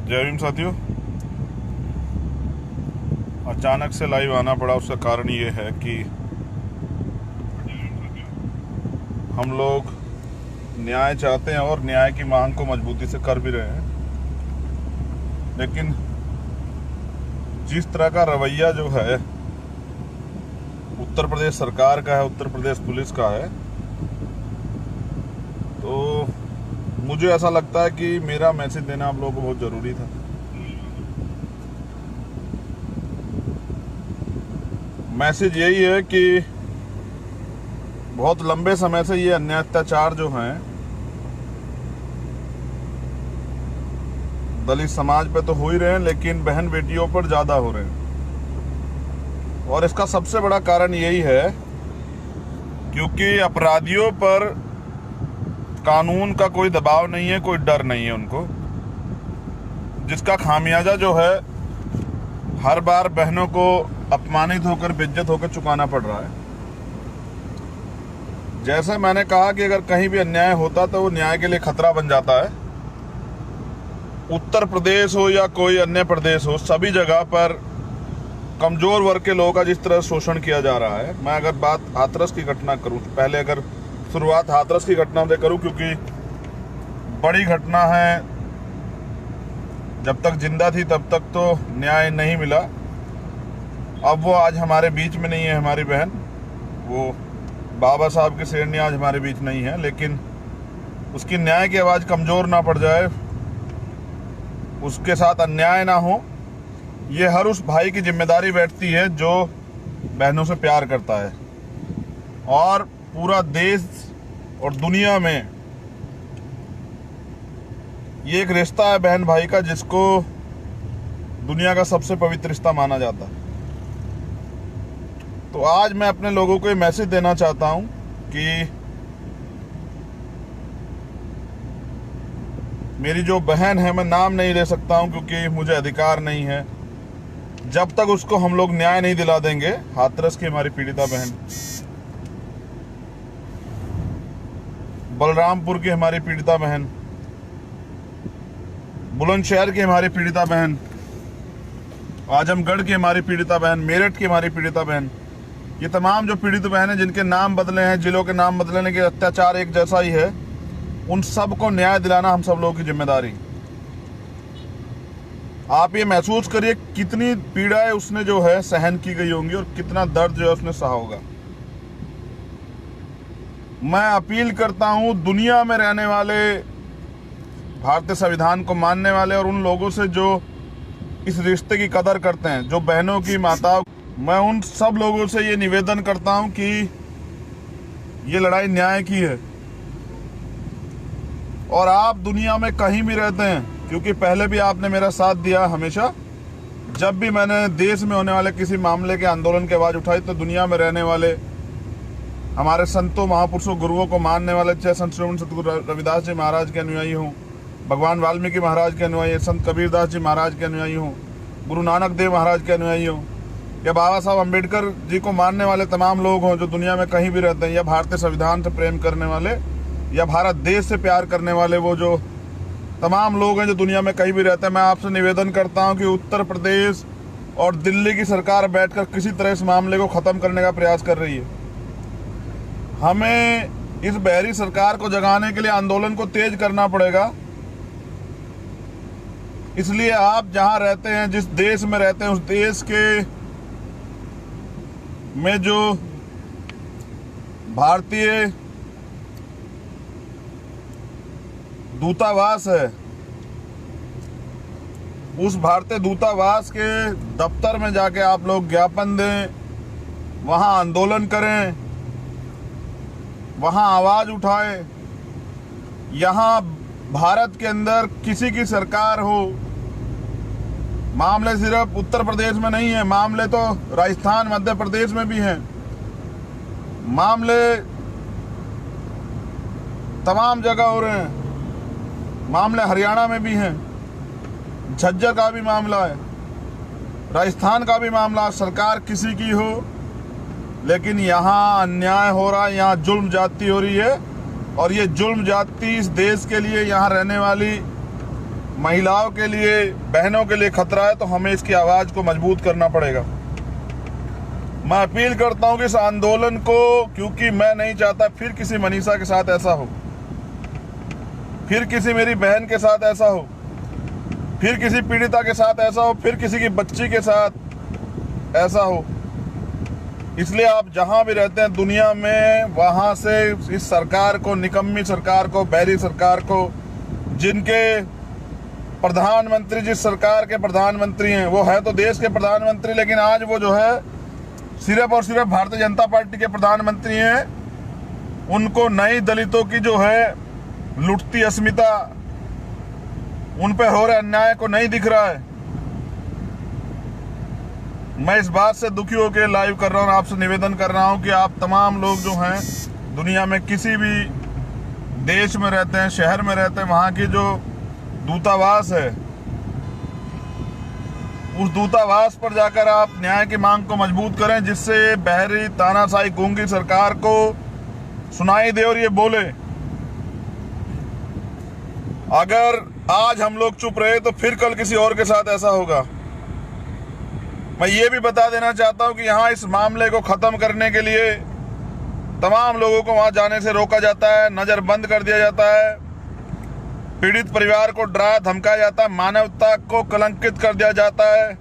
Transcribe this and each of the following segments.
जय भीम साथियों। अचानक से लाइव आना पड़ा, उसका कारण ये है कि हम लोग न्याय चाहते हैं और न्याय की मांग को मजबूती से कर भी रहे हैं, लेकिन जिस तरह का रवैया जो है उत्तर प्रदेश सरकार का है, उत्तर प्रदेश पुलिस का है, तो मुझे ऐसा लगता है कि मेरा मैसेज देना आप लोगों को बहुत ज़रूरी था। मैसेज यही है कि बहुत लंबे समय से ये अन्याय अत्याचार जो हैं दलित समाज पे तो हो ही रहे हैं, लेकिन बहन बेटियों पर ज़्यादा हो रहे हैं। और इसका सबसे बड़ा कारण यही है क्योंकि अपराधियों पर कानून का कोई दबाव नहीं है, कोई डर नहीं है उनको, जिसका खामियाजा जो है हर बार बहनों को अपमानित होकर, बेइज्जत होकर चुकाना पड़ रहा है। जैसे मैंने कहा कि अगर कहीं भी अन्याय होता तो वो न्याय के लिए खतरा बन जाता है। उत्तर प्रदेश हो या कोई अन्य प्रदेश हो, सभी जगह पर कमजोर वर्ग के लोगों का जिस तरह शोषण किया जा रहा है। मैं अगर बात हाथरस की घटना करूं, पहले अगर शुरुआत हाथरस की घटना से करूं क्योंकि बड़ी घटना है, जब तक जिंदा थी तब तक तो न्याय नहीं मिला। अब वो आज हमारे बीच में नहीं है, हमारी बहन, वो बाबा साहब की शेरनी आज हमारे बीच नहीं है, लेकिन उसकी न्याय की आवाज़ कमज़ोर ना पड़ जाए, उसके साथ अन्याय ना हो, ये हर उस भाई की जिम्मेदारी बैठती है जो बहनों से प्यार करता है। और पूरा देश और दुनिया में ये एक रिश्ता है बहन भाई का, जिसको दुनिया का सबसे पवित्र रिश्ता माना जाता है। तो आज मैं अपने लोगों को ये मैसेज देना चाहता हूं कि मेरी जो बहन है, मैं नाम नहीं ले सकता हूं क्योंकि मुझे अधिकार नहीं है, जब तक उसको हम लोग न्याय नहीं दिला देंगे। हाथरस की हमारी पीड़िता बहन, बलरामपुर की हमारी पीड़िता बहन, बुलंदशहर की हमारी पीड़िता बहन, आजमगढ़ की हमारी पीड़िता बहन, मेरठ की हमारी पीड़िता बहन, ये तमाम जो पीड़ित बहन हैं जिनके नाम बदले हैं, जिलों के नाम बदलने के, अत्याचार एक जैसा ही है, उन सब को न्याय दिलाना हम सब लोगों की जिम्मेदारी। आप ये महसूस करिए कितनी पीड़ाएं उसने जो है सहन की गई होंगी और कितना दर्द जो है उसने सहा होगा। मैं अपील करता हूं दुनिया में रहने वाले, भारतीय संविधान को मानने वाले और उन लोगों से जो इस रिश्ते की कदर करते हैं, जो बहनों की, माताओं, मैं उन सब लोगों से ये निवेदन करता हूं कि ये लड़ाई न्याय की है। और आप दुनिया में कहीं भी रहते हैं, क्योंकि पहले भी आपने मेरा साथ दिया हमेशा, जब भी मैंने देश में होने वाले किसी मामले के, आंदोलन की आवाज़ उठाई, तो दुनिया में रहने वाले हमारे संतों, महापुरुषों, गुरुओं को मानने वाले, चाहे संत श्रीमन सतगुरु रविदास जी महाराज के अनुयायी हों, भगवान वाल्मीकि महाराज के अनुयायी, संत कबीरदास जी महाराज के अनुयायी हों, गुरु नानक देव महाराज के अनुयायी हों, या बाबा साहब अम्बेडकर जी को मानने वाले तमाम लोग हों जो दुनिया में कहीं भी रहते हैं, या भारतीय संविधान से प्रेम करने वाले, या भारत देश से प्यार करने वाले, वो जो तमाम लोग हैं जो दुनिया में कहीं भी रहते हैं, मैं आपसे निवेदन करता हूं कि उत्तर प्रदेश और दिल्ली की सरकार बैठकर किसी तरह इस मामले को ख़त्म करने का प्रयास कर रही है। हमें इस बहरी सरकार को जगाने के लिए आंदोलन को तेज करना पड़ेगा। इसलिए आप जहां रहते हैं, जिस देश में रहते हैं, उस देश के में जो भारतीय दूतावास है, उस भारतीय दूतावास के दफ्तर में जाके आप लोग ज्ञापन दें, वहां आंदोलन करें, वहां आवाज उठाएं। यहां भारत के अंदर किसी की सरकार हो, मामले सिर्फ उत्तर प्रदेश में नहीं है, मामले तो राजस्थान, मध्य प्रदेश में भी हैं, मामले तमाम जगह हो रहे हैं, मामले हरियाणा में भी हैं, झज्जर का भी मामला है, राजस्थान का भी मामला, सरकार किसी की हो, लेकिन यहाँ अन्याय हो रहा है, यहाँ जुल्म ज्यादती हो रही है। और ये जुल्म ज्यादती इस देश के लिए, यहाँ रहने वाली महिलाओं के लिए, बहनों के लिए खतरा है, तो हमें इसकी आवाज़ को मजबूत करना पड़ेगा। मैं अपील करता हूं कि इस आंदोलन को, क्योंकि मैं नहीं चाहता फिर किसी मनीषा के साथ ऐसा हो, फिर किसी मेरी बहन के साथ ऐसा हो, फिर किसी पीड़िता के साथ ऐसा हो, फिर किसी की बच्ची के साथ ऐसा हो। इसलिए आप जहां भी रहते हैं दुनिया में, वहां से इस सरकार को, निकम्मी सरकार को, बैरी सरकार को, जिनके प्रधानमंत्री, जिस सरकार के प्रधानमंत्री हैं, वो है तो देश के प्रधानमंत्री, लेकिन आज वो जो है सिर्फ और सिर्फ भारतीय जनता पार्टी के प्रधानमंत्री हैं, उनको नई दलितों की जो है लुटती अस्मिता, उन पर हो रहे अन्याय को नहीं दिख रहा है। मैं इस बात से दुखी होकर लाइव कर रहा हूँ, आपसे निवेदन कर रहा हूँ कि आप तमाम लोग जो हैं दुनिया में किसी भी देश में रहते हैं, शहर में रहते हैं, वहाँ की जो दूतावास है, उस दूतावास पर जाकर आप न्याय की मांग को मजबूत करें, जिससे बहरी तानाशाही गूंगी सरकार को सुनाई दे और ये बोले। अगर आज हम लोग चुप रहे तो फिर कल किसी और के साथ ऐसा होगा। मैं ये भी बता देना चाहता हूं कि यहाँ इस मामले को खत्म करने के लिए तमाम लोगों को वहां जाने से रोका जाता है, नजरबंद कर दिया जाता है, पीड़ित परिवार को डराया धमकाया जाता है, मानवता को कलंकित कर दिया जाता है।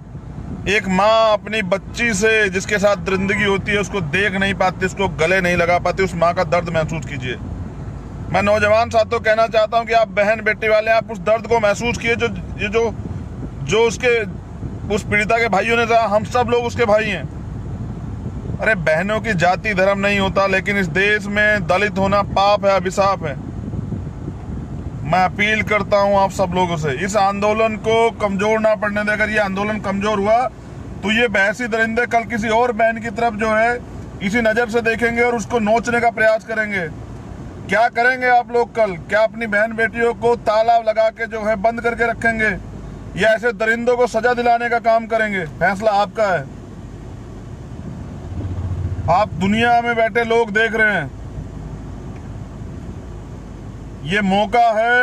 एक माँ अपनी बच्ची से, जिसके साथ दरिंदगी होती है, उसको देख नहीं पाती, उसको गले नहीं लगा पाती। उस माँ का दर्द महसूस कीजिए। मैं नौजवान साथियों कहना चाहता हूं कि आप बहन बेटी वाले, आप उस दर्द को महसूस किए जो उसके, उस पीड़िता के भाइयों ने कहा। हम सब लोग उसके भाई हैं। अरे बहनों की जाति धर्म नहीं होता, लेकिन इस देश में दलित होना पाप है, अभिशाप है। मैं अपील करता हूं आप सब लोगों से, इस आंदोलन को कमजोर ना पड़ने दे। अगर ये आंदोलन कमजोर हुआ तो ये बहसी दरिंदे कल किसी और बहन की तरफ जो है इसी नजर से देखेंगे और उसको नोचने का प्रयास करेंगे। क्या करेंगे आप लोग कल? क्या अपनी बहन बेटियों को ताला लगा के जो है बंद करके रखेंगे, या ऐसे दरिंदों को सजा दिलाने का काम करेंगे? फैसला आपका है। आप दुनिया में बैठे लोग देख रहे हैं, ये मौका है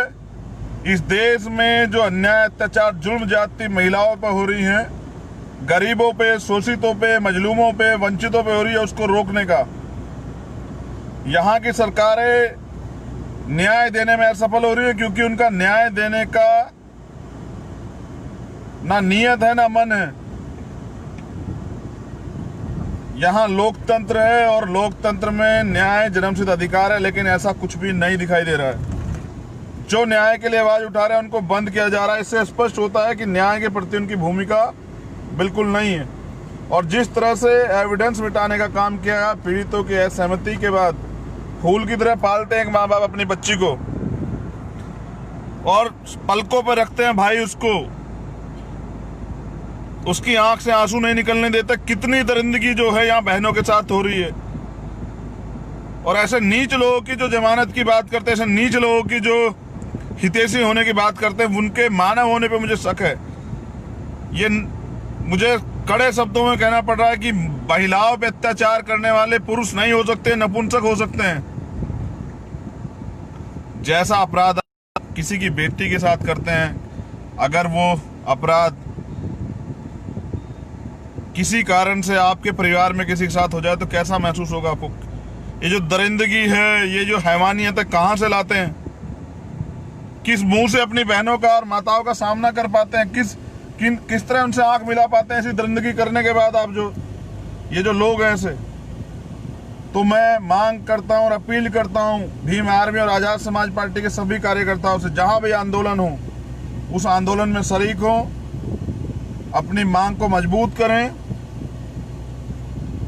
इस देश में जो अन्याय, अत्याचार, जुल्म जाति महिलाओं पर हो रही हैं, गरीबों पे, शोषितों पे, मजलूमों पे, वंचितों पे हो रही है, उसको रोकने का। यहाँ की सरकारें न्याय देने में असफल हो रही है, क्योंकि उनका न्याय देने का ना नियत है ना मन है। यहाँ लोकतंत्र है और लोकतंत्र में न्याय जन्मसिद्ध अधिकार है, लेकिन ऐसा कुछ भी नहीं दिखाई दे रहा है। जो न्याय के लिए आवाज उठा रहे हैं उनको बंद किया जा रहा है। इससे स्पष्ट होता है कि न्याय के प्रति उनकी भूमिका बिल्कुल नहीं है। और जिस तरह से एविडेंस मिटाने का काम किया गया, पीड़ितों की असहमति के बाद फूल की तरह पालते हैं एक माँ बाप अपनी बच्ची को और पलकों पर रखते हैं भाई उसको, उसकी आंख से आंसू नहीं निकलने देते। कितनी दरिंदगी जो है यहाँ बहनों के साथ हो रही है। और ऐसे नीच लोगों की जो जमानत की बात करते हैं, ऐसे नीच लोगों की जो हितैषी होने की बात करते हैं, उनके मानव होने पे मुझे शक है। ये मुझे कड़े शब्दों में कहना पड़ रहा है कि महिलाओं पे अत्याचार करने वाले पुरुष नहीं हो सकते, नपुंसक हो सकते हैं। जैसा अपराध किसी की बेटी के साथ करते हैं, अगर वो अपराध किसी कारण से आपके परिवार में किसी के साथ हो जाए तो कैसा महसूस होगा आपको? ये जो दरिंदगी है, ये जो हैवानियत है, कहां से लाते हैं? किस मुंह से अपनी बहनों का और माताओं का सामना कर पाते हैं? किस तरह उनसे आंख मिला पाते हैं ऐसी दरिंदगी करने के बाद? आप जो ये जो लोग हैं ऐसे, तो मैं मांग करता हूं और अपील करता हूं भीम आर्मी और आजाद समाज पार्टी के सभी कार्यकर्ताओं से, जहां भी आंदोलन हो उस आंदोलन में शरीक हो, अपनी मांग को मजबूत करें।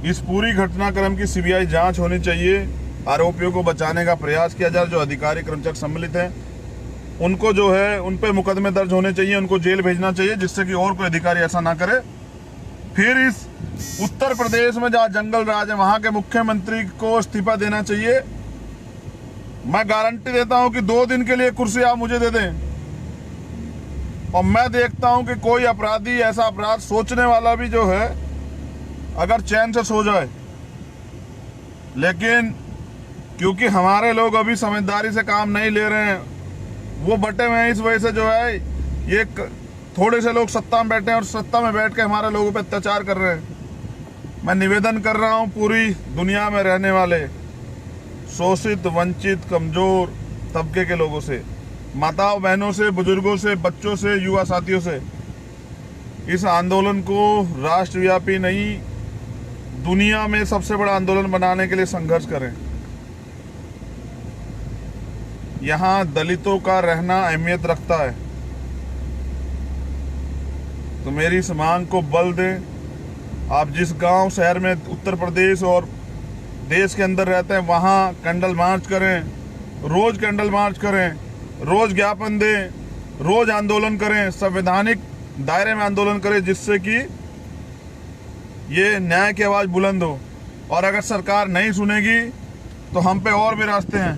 इस पूरी घटनाक्रम की सीबीआई जांच होनी चाहिए। आरोपियों को बचाने का प्रयास किया जाए। जो अधिकारी कर्मचारी सम्मिलित हैं उनको जो है उन पे मुकदमे दर्ज होने चाहिए, उनको जेल भेजना चाहिए, जिससे कि और कोई अधिकारी ऐसा ना करे। फिर इस उत्तर प्रदेश में जहाँ जंगल राज है, वहां के मुख्यमंत्री को इस्तीफा देना चाहिए। मैं गारंटी देता हूं कि 2 दिन के लिए कुर्सी आप मुझे दे दें और मैं देखता हूं कि कोई अपराधी, ऐसा अपराध सोचने वाला भी जो है अगर चैन से सो जाए। लेकिन क्योंकि हमारे लोग अभी समझदारी से काम नहीं ले रहे हैं, वो बटे हुए हैं, इस वजह से जो है ये थोड़े से लोग सत्ता में बैठे हैं और सत्ता में बैठ के हमारे लोगों पे अत्याचार कर रहे हैं। मैं निवेदन कर रहा हूं पूरी दुनिया में रहने वाले शोषित, वंचित, कमजोर तबके के लोगों से, माताओं बहनों से, बुजुर्गों से, बच्चों से, युवा साथियों से, इस आंदोलन को राष्ट्रव्यापी नहीं, दुनिया में सबसे बड़ा आंदोलन बनाने के लिए संघर्ष करें। यहाँ दलितों का रहना अहमियत रखता है, तो मेरी इस मांग को बल दें। आप जिस गांव शहर में उत्तर प्रदेश और देश के अंदर रहते हैं वहाँ कैंडल मार्च करें, रोज कैंडल मार्च करें, रोज ज्ञापन दें, रोज आंदोलन करें, संवैधानिक दायरे में आंदोलन करें, जिससे कि ये न्याय की आवाज़ बुलंद हो। और अगर सरकार नहीं सुनेगी तो हम पे और भी रास्ते हैं।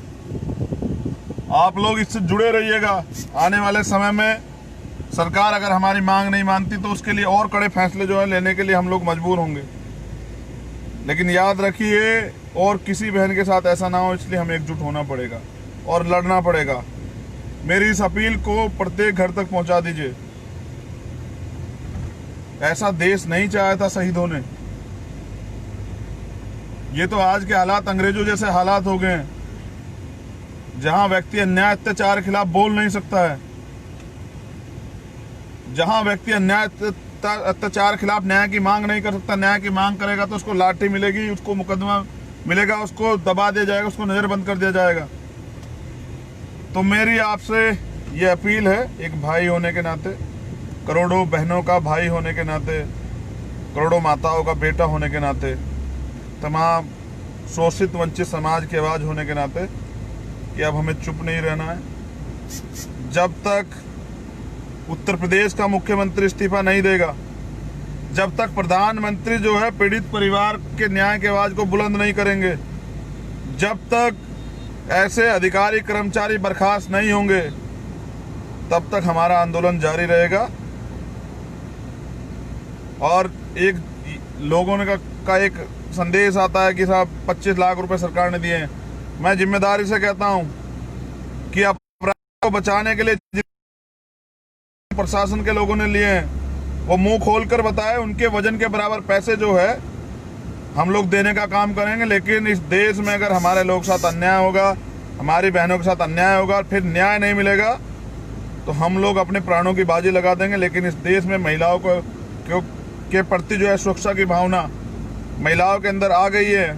आप लोग इससे जुड़े रहिएगा। आने वाले समय में सरकार अगर हमारी मांग नहीं मानती तो उसके लिए और कड़े फैसले जो है लेने के लिए हम लोग मजबूर होंगे। लेकिन याद रखिए, और किसी बहन के साथ ऐसा ना हो, इसलिए हमें एकजुट होना पड़ेगा और लड़ना पड़ेगा। मेरी इस अपील को प्रत्येक घर तक पहुंचा दीजिए। ऐसा देश नहीं चाहा था शहीदों ने। ये तो आज के हालात अंग्रेजों जैसे हालात हो गए हैं, जहां व्यक्ति अन्याय अत्याचार के खिलाफ बोल नहीं सकता है, जहां व्यक्ति अन्याय अत्याचार के खिलाफ न्याय की मांग नहीं कर सकता। न्याय की मांग करेगा तो उसको लाठी मिलेगी, उसको मुकदमा मिलेगा, उसको दबा दिया जाएगा, उसको नजरबंद कर दिया जाएगा। तो मेरी आपसे ये अपील है, एक भाई होने के नाते, करोड़ों बहनों का भाई होने के नाते, करोड़ों माताओं का बेटा होने के नाते, तमाम शोषित वंचित समाज की आवाज़ होने के नाते, कि अब हमें चुप नहीं रहना है। जब तक उत्तर प्रदेश का मुख्यमंत्री इस्तीफा नहीं देगा, जब तक प्रधानमंत्री जो है पीड़ित परिवार के न्याय की आवाज़ को बुलंद नहीं करेंगे, जब तक ऐसे अधिकारी कर्मचारी बर्खास्त नहीं होंगे, तब तक हमारा आंदोलन जारी रहेगा। और एक लोगों ने का एक संदेश आता है कि साहब 25 लाख रुपए सरकार ने दिए हैं। मैं जिम्मेदारी से कहता हूं कि अपराध को बचाने के लिए प्रशासन के लोगों ने लिए हैं, वो मुंह खोलकर बताए। उनके वजन के बराबर पैसे जो है हम लोग देने का काम करेंगे। लेकिन इस देश में अगर हमारे लोगों के साथ अन्याय होगा, हमारी बहनों के साथ अन्याय होगा, फिर न्याय नहीं मिलेगा, तो हम लोग अपने प्राणों की बाजी लगा देंगे। लेकिन इस देश में महिलाओं के प्रति जो है सुरक्षा की भावना महिलाओं के अंदर आ गई है,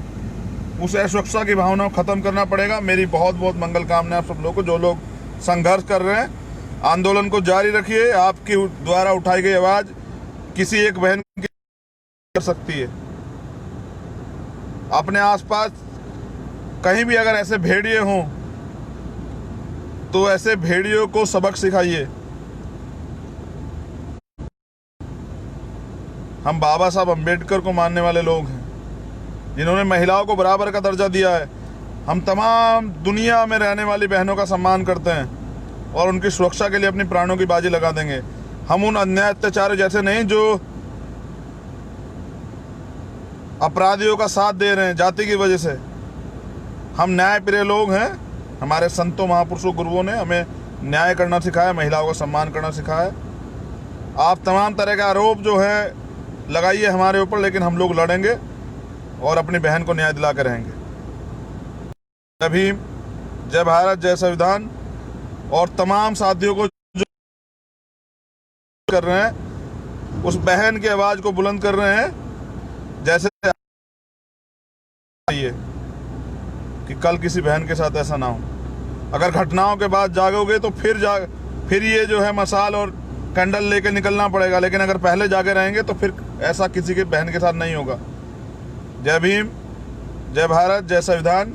उस असुरक्षा की भावना को खत्म करना पड़ेगा। मेरी बहुत बहुत मंगल कामना आप सब लोगों को, जो लोग संघर्ष कर रहे हैं। आंदोलन को जारी रखिए। आपकी द्वारा उठाई गई आवाज किसी एक बहन की कर सकती है। अपने आसपास कहीं भी अगर ऐसे भेड़िए हों तो ऐसे भेड़ियों को सबक सिखाइए। हम बाबा साहब अम्बेडकर को मानने वाले लोग हैं, जिन्होंने महिलाओं को बराबर का दर्जा दिया है। हम तमाम दुनिया में रहने वाली बहनों का सम्मान करते हैं और उनकी सुरक्षा के लिए अपनी प्राणों की बाजी लगा देंगे। हम उन अन्याय अत्याचार जैसे नहीं जो अपराधियों का साथ दे रहे हैं जाति की वजह से। हम न्याय प्रिय लोग हैं। हमारे संतों, महापुरुषों, गुरुओं ने हमें न्याय करना सिखाया, महिलाओं का सम्मान करना सिखाया। आप तमाम तरह का आरोप जो है लगाइए हमारे ऊपर, लेकिन हम लोग लड़ेंगे और अपनी बहन को न्याय दिला कर रहेंगे। जय भीम, जय भारत, जय संविधान। और तमाम साथियों को जो कर रहे हैं उस बहन की आवाज को बुलंद कर रहे हैं, जैसे कि कल किसी बहन के साथ ऐसा ना हो। अगर घटनाओं के बाद जागोगे तो फिर ये जो है मसाल और कैंडल लेके निकलना पड़ेगा। लेकिन अगर पहले जागे रहेंगे तो फिर ऐसा किसी की बहन के साथ नहीं होगा। जय भीम, जय भारत, जय संविधान।